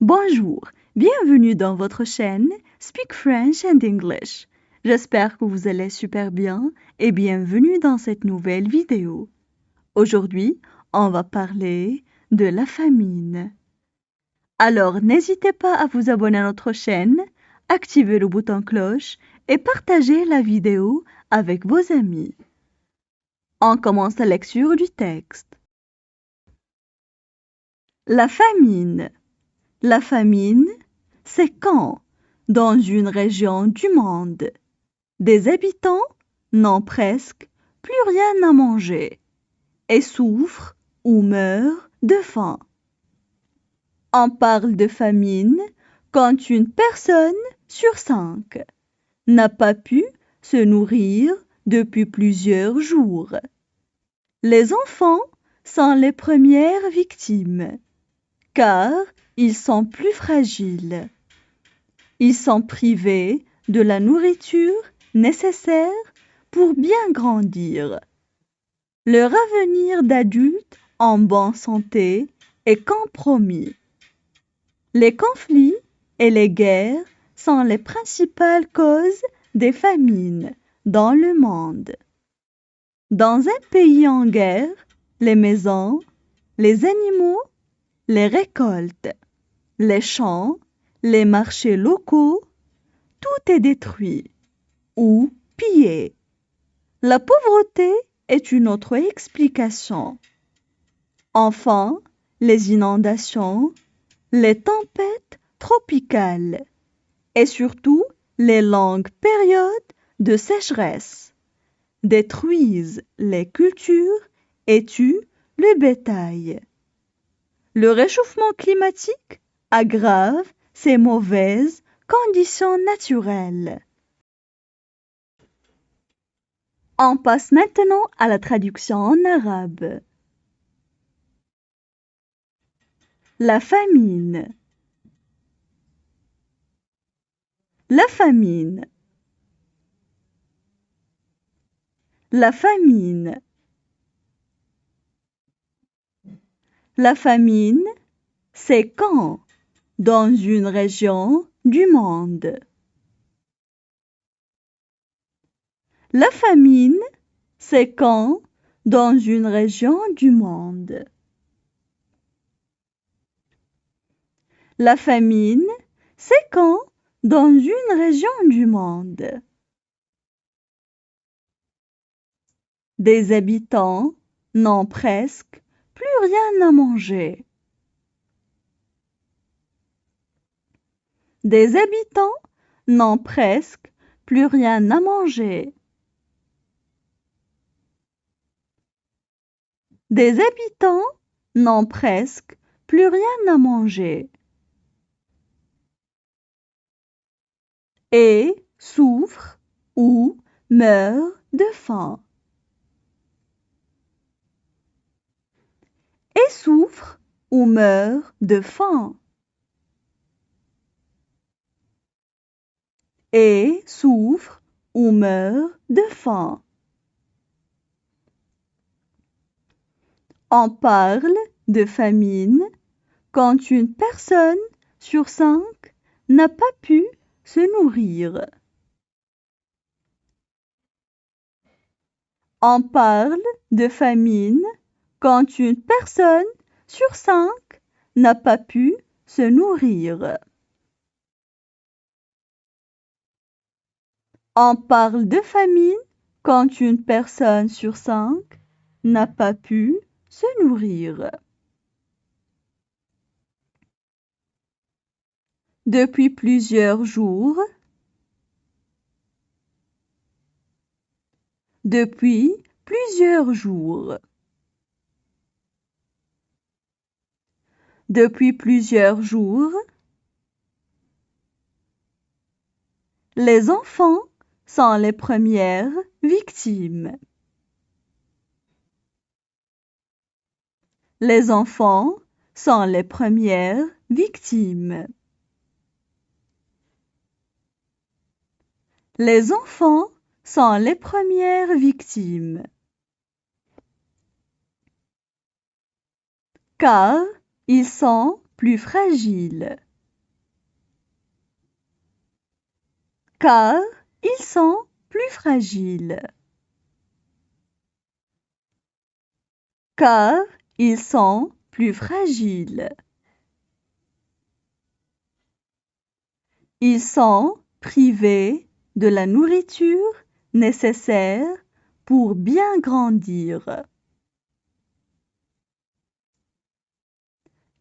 Bonjour, bienvenue dans votre chaîne Speak French and English. J'espère que vous allez super bien et bienvenue dans cette nouvelle vidéo. Aujourd'hui, on va parler de la famine. Alors, n'hésitez pas à vous abonner à notre chaîne, activer le bouton cloche et partager la vidéo avec vos amis. On commence la lecture du texte. La famine. La famine, c'est quand, dans une région du monde, des habitants n'ont presque plus rien à manger et souffrent ou meurent de faim. On parle de famine quand une personne sur 5 n'a pas pu se nourrir depuis plusieurs jours. Les enfants sont les premières victimes, car ils sont plus fragiles. Ils sont privés de la nourriture nécessaire pour bien grandir. Leur avenir d'adulte en bonne santé est compromis. Les conflits et les guerres sont les principales causes des famines dans le monde. Dans un pays en guerre, les maisons, les animaux, les récoltes, les champs, les marchés locaux, tout est détruit ou pillé. La pauvreté est une autre explication. Enfin, les inondations, les tempêtes tropicales et surtout les longues périodes de sécheresse détruisent les cultures et tuent le bétail. Le réchauffement climatique aggrave ces mauvaises conditions naturelles. On passe maintenant à la traduction en arabe. La famine. La famine. La famine. La famine, c'est quand, dans une région du monde. La famine, c'est quand, dans une région du monde. La famine, c'est quand, dans une région du monde. Des habitants n'ont presque plus rien à manger. Des habitants n'ont presque plus rien à manger. Des habitants n'ont presque plus rien à manger. Et souffrent ou meurent de faim. Et souffrent ou meurent de faim. Et souffrent ou meurent de faim. On parle de famine quand une personne sur 5 n'a pas pu se nourrir. On parle de famine quand une personne sur 5 n'a pas pu se nourrir. On parle de famine quand une personne sur 5 n'a pas pu se nourrir. Depuis plusieurs jours. Depuis plusieurs jours. Depuis plusieurs jours. Les enfants sont les premières victimes. Les enfants sont les premières victimes. Les enfants sont les premières victimes. Car ils sont plus fragiles. car ils sont plus fragiles. Car ils sont plus fragiles. Ils sont privés de la nourriture nécessaire pour bien grandir.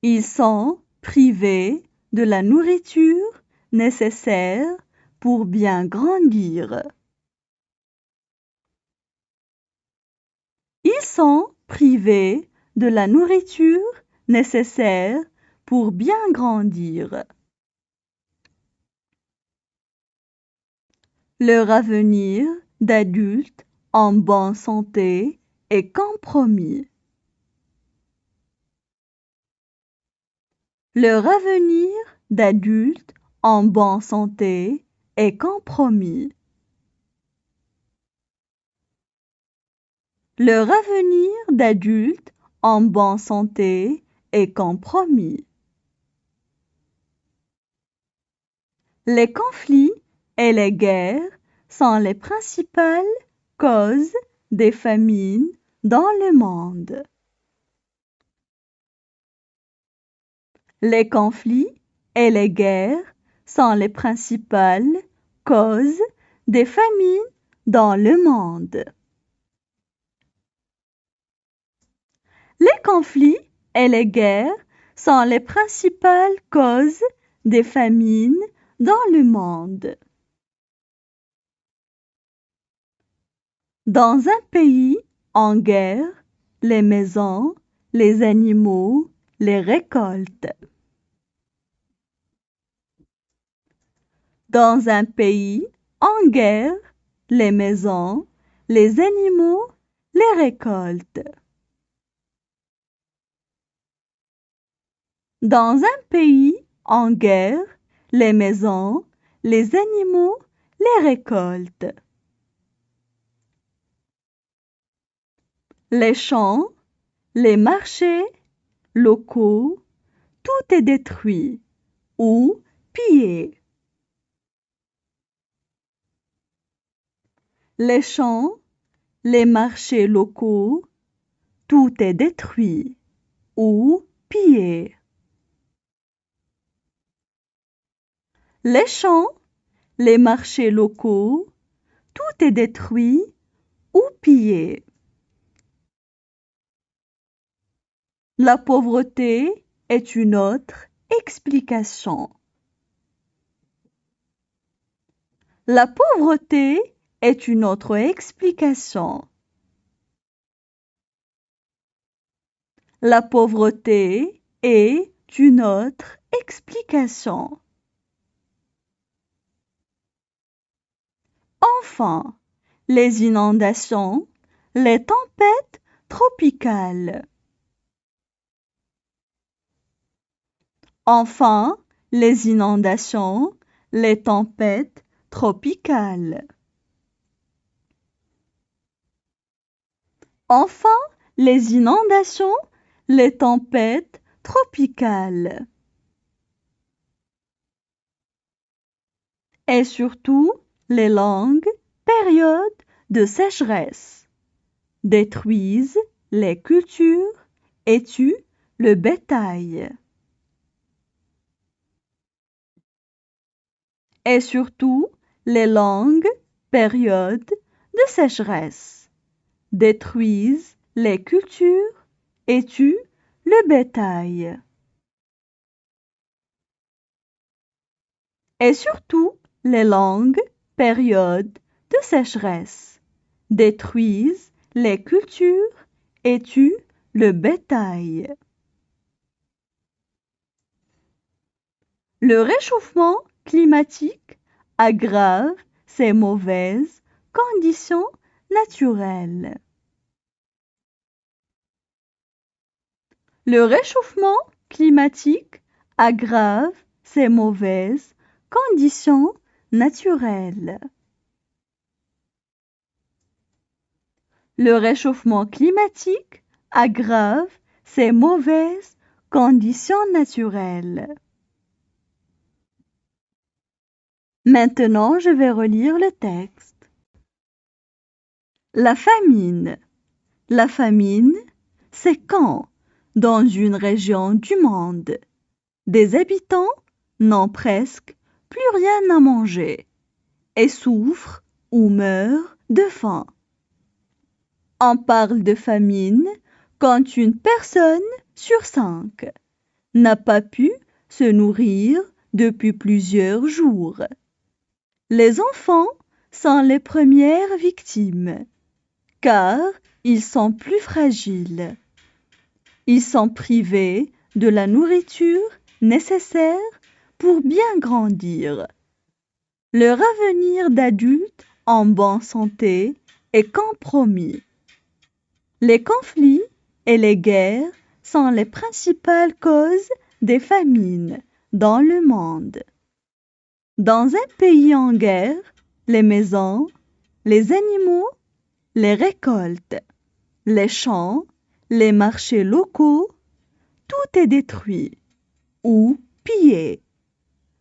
Ils sont privés de la nourriture nécessaire pour bien grandir. Ils sont privés de la nourriture nécessaire pour bien grandir. Leur avenir d'adulte en bonne santé est compromis. Leur avenir d'adulte en bonne santé est compromis. Leur avenir d'adulte en bonne santé est compromis. Les conflits et les guerres sont les principales causes des famines dans le monde. Les conflits et les guerres sont les principales causes des famines dans le monde. Les conflits et les guerres sont les principales causes des famines dans le monde. Dans un pays en guerre, les maisons, les animaux, les récoltes. Dans un pays en guerre, les maisons, les animaux, les récoltes. Dans un pays en guerre, les maisons, les animaux, les récoltes. Les champs, les marchés locaux, tout est détruit ou pillé. Les champs, les marchés locaux, tout est détruit ou pillé. Les champs, les marchés locaux, tout est détruit ou pillé. La pauvreté est une autre explication. La pauvreté est une autre explication. La pauvreté est une autre explication. Enfin, les inondations, les tempêtes tropicales. Enfin, les inondations, les tempêtes tropicales. Enfin, les inondations, les tempêtes tropicales. Et surtout, les longues périodes de sécheresse détruisent les cultures et tuent le bétail. Et surtout, les longues périodes de sécheresse détruisent les cultures et tuent le bétail. Et surtout, les longues périodes de sécheresse détruisent les cultures et tuent le bétail. Le réchauffement climatique aggrave ces mauvaises conditions naturelles. Le réchauffement climatique aggrave ces mauvaises conditions naturelles. Le réchauffement climatique aggrave ces mauvaises conditions naturelles. Maintenant, je vais relire le texte. La famine. La famine, c'est quand, dans une région du monde, des habitants n'ont presque plus rien à manger et souffrent ou meurent de faim. On parle de famine quand une personne sur 5 n'a pas pu se nourrir depuis plusieurs jours. Les enfants sont les premières victimes, car ils sont plus fragiles. Ils sont privés de la nourriture nécessaire pour bien grandir. Leur avenir d'adulte en bonne santé est compromis. Les conflits et les guerres sont les principales causes des famines dans le monde. Dans un pays en guerre, les maisons, les animaux, les récoltes, les champs, les marchés locaux, tout est détruit ou pillé.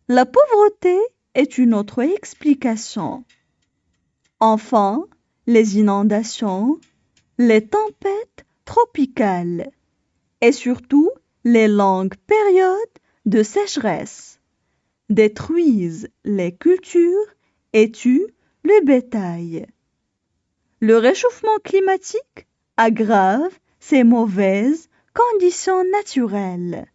La pauvreté est une autre explication. Enfin, les inondations, les tempêtes tropicales et surtout les longues périodes de sécheresse détruisent les cultures et tuent le bétail. Le réchauffement climatique aggrave ces mauvaises conditions naturelles.